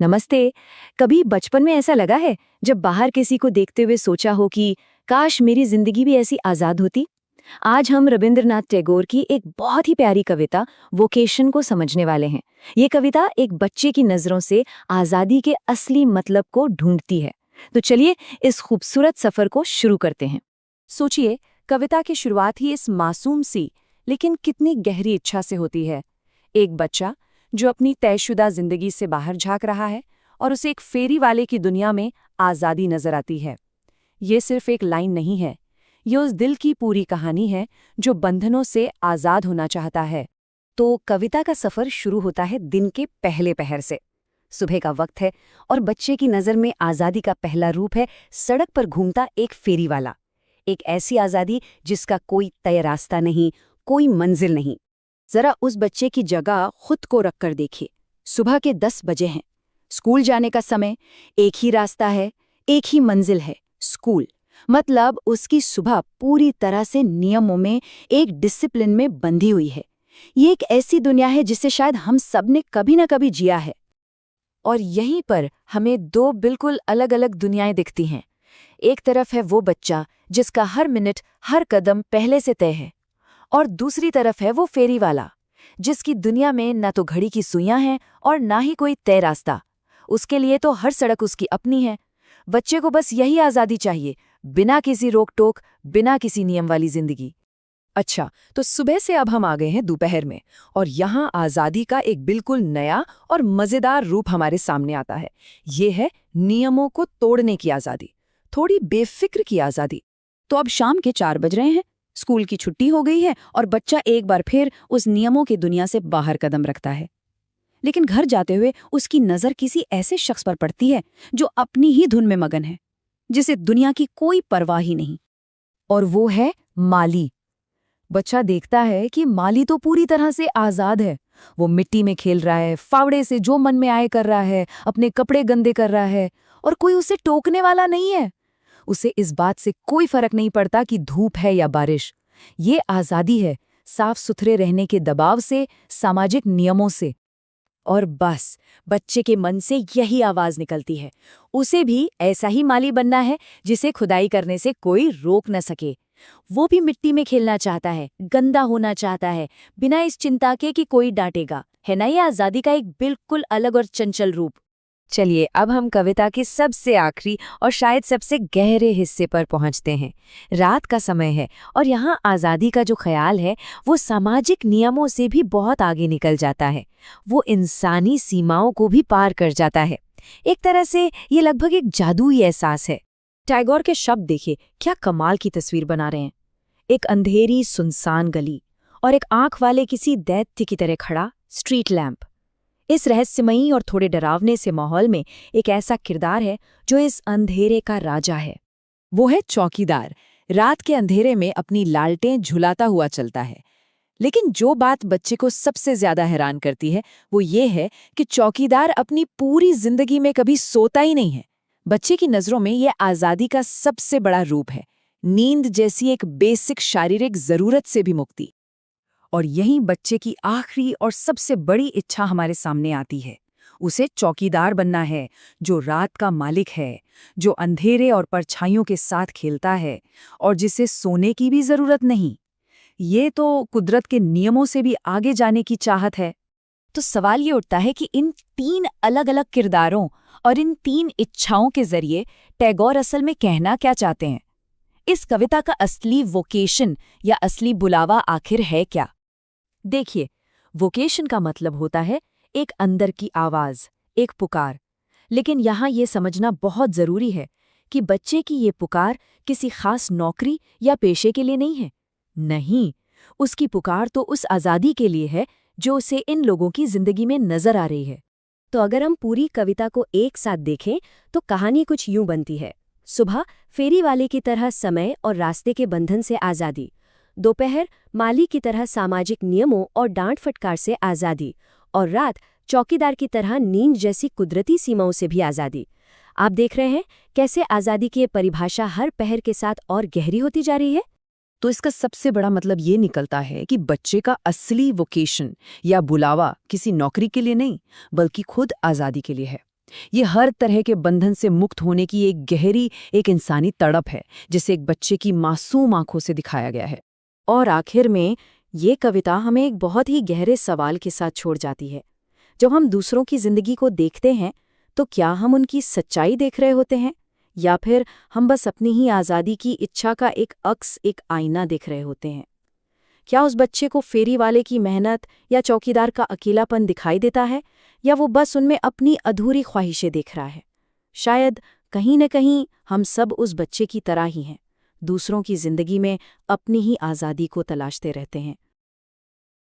नमस्ते। कभी बचपन में ऐसा लगा है जब बाहर किसी को देखते हुए सोचा हो कि काश मेरी जिंदगी भी ऐसी आजाद होती। आज हम रविंद्रनाथ टैगोर की एक बहुत ही प्यारी कविता वोकेशन को समझने वाले हैं। ये कविता एक बच्चे की नजरों से आजादी के असली मतलब को ढूंढती है। तो चलिए इस खूबसूरत सफर को शुरू करते हैं। सोचिए, कविता की शुरुआत ही इस मासूम सी लेकिन कितनी गहरी इच्छा से होती है। एक बच्चा जो अपनी तयशुदा जिंदगी से बाहर झांक रहा है और उसे एक फेरी वाले की दुनिया में आज़ादी नजर आती है। ये सिर्फ एक लाइन नहीं है, ये उस दिल की पूरी कहानी है जो बंधनों से आज़ाद होना चाहता है। तो कविता का सफर शुरू होता है दिन के पहले पहर से। सुबह का वक्त है और बच्चे की नज़र में आज़ादी का पहला रूप है सड़क पर घूमता एक फेरी वाला। एक ऐसी आज़ादी जिसका कोई तय रास्ता नहीं, कोई मंजिल नहीं। जरा उस बच्चे की जगह खुद को रखकर देखिए। सुबह के 10 बजे हैं, स्कूल जाने का समय। एक ही रास्ता है, एक ही मंजिल है, स्कूल। मतलब उसकी सुबह पूरी तरह से नियमों में, एक डिसिप्लिन में बंधी हुई है। ये एक ऐसी दुनिया है जिसे शायद हम सब ने कभी ना कभी जिया है। और यहीं पर हमें दो बिल्कुल अलग अलग दुनियाएं दिखती हैं। एक तरफ है वो बच्चा जिसका हर मिनट, हर कदम पहले से तय है, और दूसरी तरफ है वो फेरी वाला जिसकी दुनिया में न तो घड़ी की सुइयां हैं और ना ही कोई तय रास्ता। उसके लिए तो हर सड़क उसकी अपनी है। बच्चे को बस यही आज़ादी चाहिए, बिना किसी रोक टोक, बिना किसी नियम वाली जिंदगी। अच्छा, तो सुबह से अब हम आ गए हैं दोपहर में, और यहाँ आज़ादी का एक बिल्कुल नया और मज़ेदार रूप हमारे सामने आता है। ये है नियमों को तोड़ने की आज़ादी, थोड़ी बेफिक्र की आज़ादी। तो अब शाम के 4 बज रहे हैं, स्कूल की छुट्टी हो गई है और बच्चा एक बार फिर उस नियमों की दुनिया से बाहर कदम रखता है। लेकिन घर जाते हुए उसकी नज़र किसी ऐसे शख्स पर पड़ती है जो अपनी ही धुन में मगन है, जिसे दुनिया की कोई परवाह ही नहीं। और वो है माली। बच्चा देखता है कि माली तो पूरी तरह से आज़ाद है। वो मिट्टी में खेल रहा है, फावड़े से जो मन में आए कर रहा है, अपने कपड़े गंदे कर रहा है, और कोई उसे टोकने वाला नहीं है। उसे इस बात से कोई फर्क नहीं पड़ता कि धूप है या बारिश। ये आज़ादी है साफ सुथरे रहने के दबाव से, सामाजिक नियमों से। और बस बच्चे के मन से यही आवाज निकलती है, उसे भी ऐसा ही माली बनना है जिसे खुदाई करने से कोई रोक न सके। वो भी मिट्टी में खेलना चाहता है, गंदा होना चाहता है, बिना इस चिंता के कि कोई डांटेगा। है ना ये आज़ादी का एक बिल्कुल अलग और चंचल रूप। चलिए अब हम कविता के सबसे आखिरी और शायद सबसे गहरे हिस्से पर पहुंचते हैं। रात का समय है और यहाँ आज़ादी का जो ख्याल है वो सामाजिक नियमों से भी बहुत आगे निकल जाता है। वो इंसानी सीमाओं को भी पार कर जाता है। एक तरह से ये लगभग एक जादुई एहसास है। टैगोर के शब्द देखिए, क्या कमाल की तस्वीर बना रहे हैं। एक अंधेरी सुनसान गली और एक आंख वाले किसी दैत्य की तरह खड़ा स्ट्रीट लैंप। इस रहस्यमयी और थोड़े डरावने से माहौल में एक ऐसा किरदार है जो इस अंधेरे का राजा है। वो है चौकीदार। रात के अंधेरे में अपनी लालटें झुलाता हुआ चलता है। लेकिन जो बात बच्चे को सबसे ज्यादा हैरान करती है वो ये है कि चौकीदार अपनी पूरी जिंदगी में कभी सोता ही नहीं है। बच्चे की नजरों में ये आज़ादी का सबसे बड़ा रूप है, नींद जैसी एक बेसिक शारीरिक जरूरत से भी मुक्ति। और यहीं बच्चे की आखिरी और सबसे बड़ी इच्छा हमारे सामने आती है। उसे चौकीदार बनना है, जो रात का मालिक है, जो अंधेरे और परछाइयों के साथ खेलता है और जिसे सोने की भी जरूरत नहीं। ये तो कुदरत के नियमों से भी आगे जाने की चाहत है। तो सवाल ये उठता है कि इन 3 अलग-अलग किरदारों और इन 3 इच्छाओं के जरिए टैगोर असल में कहना क्या चाहते हैं? इस कविता का असली वोकेशन या असली बुलावा आखिर है क्या? देखिए, वोकेशन का मतलब होता है एक अंदर की आवाज, एक पुकार। लेकिन यहाँ ये समझना बहुत जरूरी है कि बच्चे की ये पुकार किसी खास नौकरी या पेशे के लिए नहीं है। नहीं, उसकी पुकार तो उस आज़ादी के लिए है जो उसे इन लोगों की जिंदगी में नजर आ रही है। तो अगर हम पूरी कविता को एक साथ देखें तो कहानी कुछ यूं बनती है। सुबह फेरी वाले की तरह समय और रास्ते के बंधन से आज़ादी, दोपहर माली की तरह सामाजिक नियमों और डांट फटकार से आज़ादी, और रात चौकीदार की तरह नींद जैसी कुदरती सीमाओं से भी आज़ादी। आप देख रहे हैं कैसे आज़ादी की ये परिभाषा हर पहर के साथ और गहरी होती जा रही है। तो इसका सबसे बड़ा मतलब ये निकलता है कि बच्चे का असली वोकेशन या बुलावा किसी नौकरी के लिए नहीं, बल्कि खुद आज़ादी के लिए है। ये हर तरह के बंधन से मुक्त होने की एक गहरी, एक इंसानी तड़प है, जिसे एक बच्चे की मासूम आंखों से दिखाया गया है। और आखिर में ये कविता हमें एक बहुत ही गहरे सवाल के साथ छोड़ जाती है। जब हम दूसरों की जिंदगी को देखते हैं तो क्या हम उनकी सच्चाई देख रहे होते हैं, या फिर हम बस अपनी ही आज़ादी की इच्छा का एक अक्स, एक आईना देख रहे होते हैं? क्या उस बच्चे को फेरी वाले की मेहनत या चौकीदार का अकेलापन दिखाई देता है, या वो बस उनमें अपनी अधूरी ख्वाहिशें देख रहा है? शायद कहीं न कहीं हम सब उस बच्चे की तरह ही हैं, दूसरों की जिंदगी में अपनी ही आज़ादी को तलाशते रहते हैं।